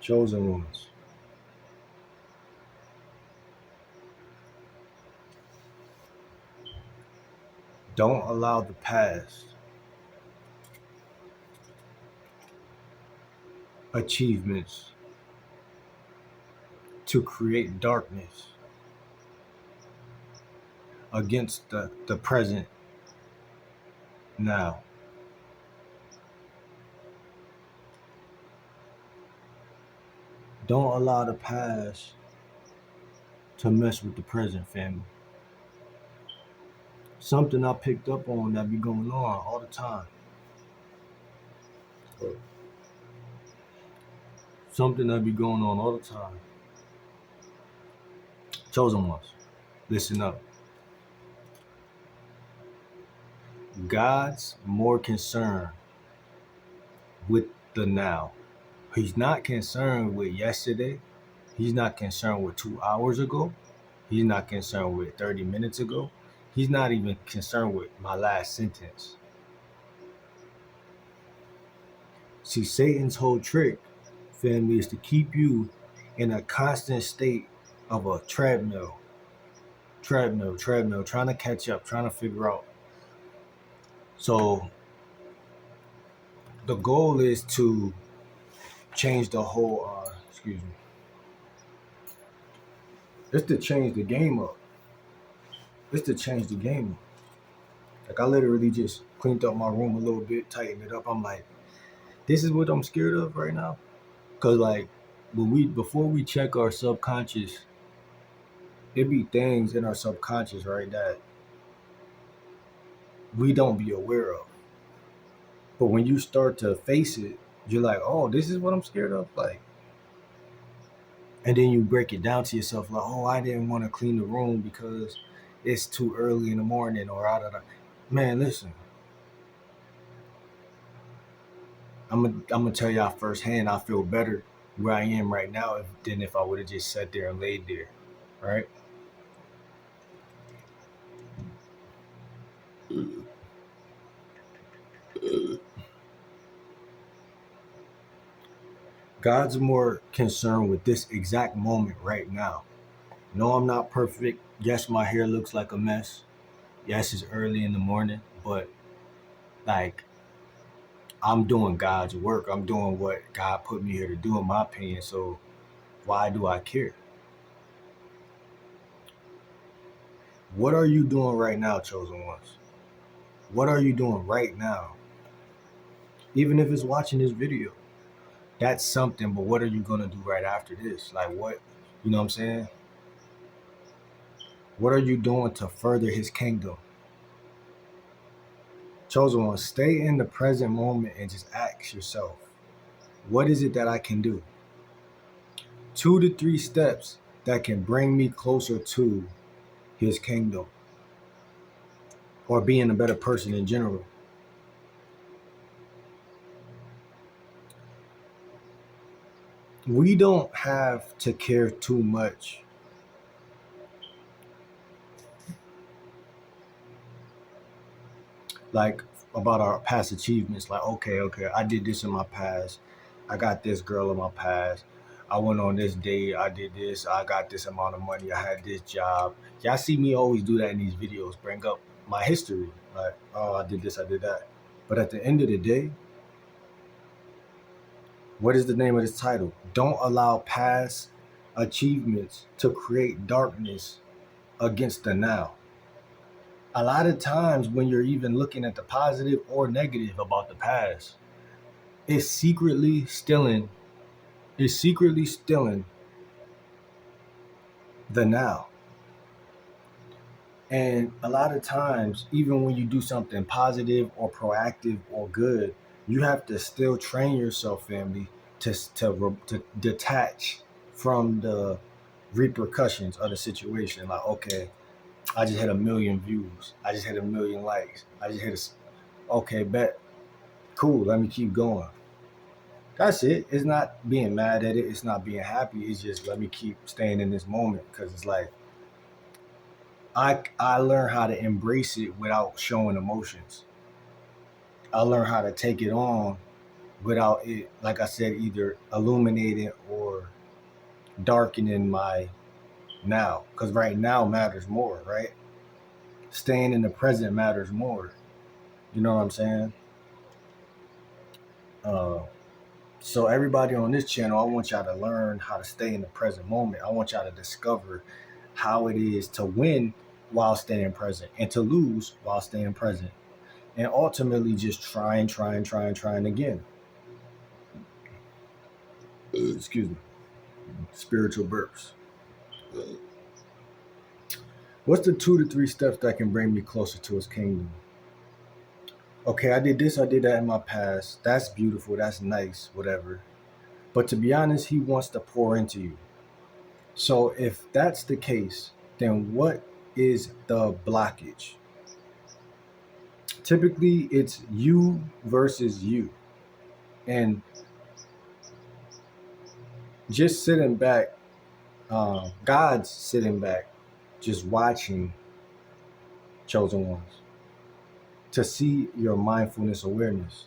chosen ones. Don't allow the past achievements to create darkness against the present now. Don't allow the past to mess with the present, family. Something I picked up on that be going on all the time. Something that be going on all the time. Chosen ones, listen up. God's more concerned with the now. He's not concerned with yesterday. He's not concerned with 2 hours ago. He's not concerned with 30 minutes ago. He's not even concerned with my last sentence. See, Satan's whole trick, family, is to keep you in a constant state of a treadmill, trying to catch up, trying to figure out. So the goal is to change the whole, it's to change the game up. It's to change the game up. Like I literally just cleaned up my room a little bit, tightened it up. I'm like, this is what I'm scared of right now. Cause like before we check our subconscious, it be things in our subconscious, right, that we don't be aware of. But when you start to face it, you're like, oh, this is what I'm scared of. Like, and then you break it down to yourself, like, oh, I didn't want to clean the room because it's too early in the morning, or out of the man. Listen, I'm gonna tell y'all firsthand. I feel better where I am right now than if I would have just sat there and laid there, right? God's more concerned with this exact moment right now. No, I'm not perfect. Yes, my hair looks like a mess. Yes, it's early in the morning, but like I'm doing God's work. I'm doing what God put me here to do, in my opinion. So why do I care? What are you doing right now, chosen ones? What are you doing right now? Even if it's watching this video, that's something, but what are you going to do right after this? Like what, you know what I'm saying? What are you doing to further his kingdom? Chosen ones, stay in the present moment and just ask yourself, what is it that I can do? 2 to 3 steps that can bring me closer to his kingdom or being a better person in general. We don't have to care too much like about our past achievements. Like, okay, I did this in my past. I got this girl in my past. I went on this date. I did this. I got this amount of money. I had this job. Y'all see me always do that in these videos, bring up my history. Like, oh, I did this, I did that. But at the end of the day, what is the name of this title? Don't allow past achievements to create darkness against the now. A lot of times when you're even looking at the positive or negative about the past, it's secretly stealing the now. And a lot of times, even when you do something positive or proactive or good, you have to still train yourself, family, to detach from the repercussions of the situation. Like, okay, I just had 1,000,000 views. I just had 1,000,000 likes. I just had okay, bet. Cool, let me keep going. That's it. It's not being mad at it. It's not being happy. It's just let me keep staying in this moment, because it's like I learn how to embrace it without showing emotions. I learn how to take it on without it, like I said, either illuminating or darkening my now. Because right now matters more, right? Staying in the present matters more. You know what I'm saying? Uh, so everybody on this channel, I want y'all to learn how to stay in the present moment. I want y'all to discover how it is to win while staying present and to lose while staying present. And ultimately just trying again. Excuse me. Spiritual burps. What's the 2 to 3 steps that can bring me closer to his kingdom? Okay, I did this, I did that in my past. That's beautiful, that's nice, whatever. But to be honest, he wants to pour into you. So if that's the case, then what is the blockage? Typically, it's you versus you. And just sitting back, God's sitting back, just watching chosen ones to see your mindfulness awareness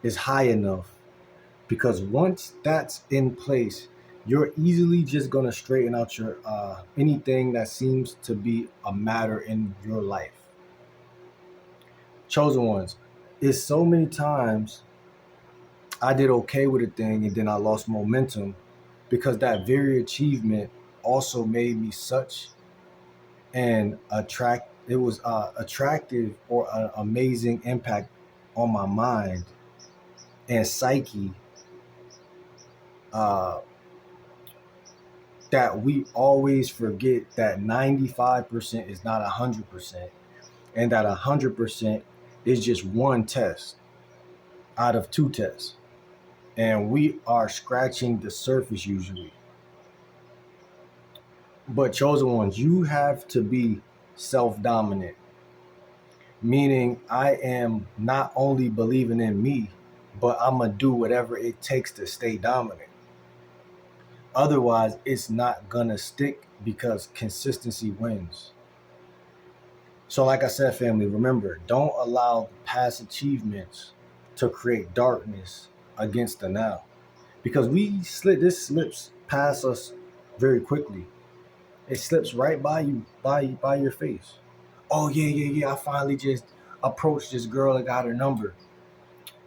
is high enough, because once that's in place, you're easily just going to straighten out your anything that seems to be a matter in your life. Chosen ones, it's so many times I did okay with a thing and then I lost momentum because that very achievement also made me such an attractive or an amazing impact on my mind and psyche, uh, that we always forget that 95% is not 100%, and that 100% is just one test out of 2 tests. And we are scratching the surface usually. But chosen ones, you have to be self-dominant, meaning I am not only believing in me, but I'm going to do whatever it takes to stay dominant. Otherwise, it's not going to stick because consistency wins. So like I said, family, remember, don't allow past achievements to create darkness against the now. Because this slips past us very quickly. It slips right by you, by your face. Oh yeah. I finally just approached this girl and got her number.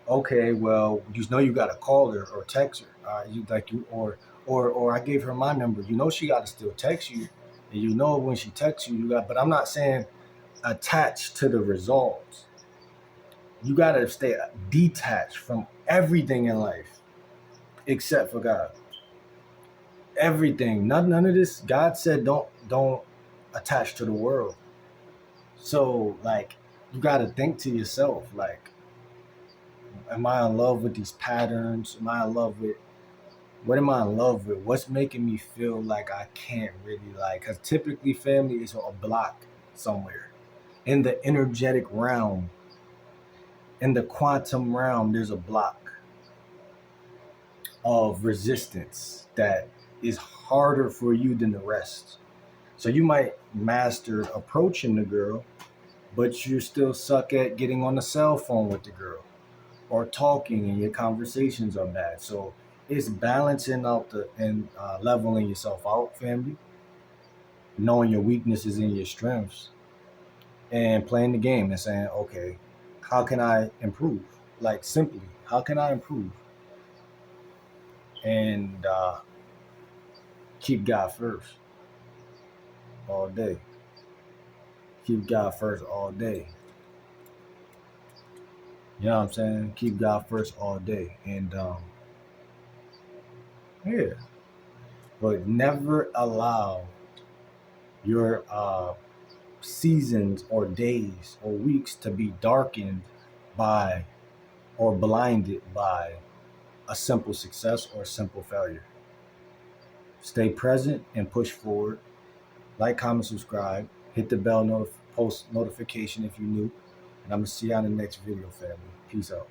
Okay, well, you know you gotta call her or text her. Or I gave her my number. You know she gotta still text you. And you know when she texts you, but I'm not saying attached to the results. You gotta stay detached from everything in life except for God. Everything. None of this. God said don't attach to the world. So like you gotta think to yourself, like, am I in love with these patterns? Am I in love with what am I in love with? What's making me feel like I can't really like? Because typically family is a block somewhere in the energetic realm. In the quantum realm, there's a block of resistance that is harder for you than the rest. So you might master approaching the girl, but you still suck at getting on the cell phone with the girl or talking, and your conversations are bad. So it's balancing out and leveling yourself out, family, knowing your weaknesses and your strengths, and playing the game and saying, okay, how can I improve? Like simply, how can I improve? And keep God first all day. Keep God first all day. You know what I'm saying? Keep God first all day. And yeah. But never allow your seasons or days or weeks to be darkened by or blinded by a simple success or a simple failure. Stay present and push forward. Like, comment, subscribe. Hit the bell post notification if you're new. And I'm going to see you on the next video, family. Peace out.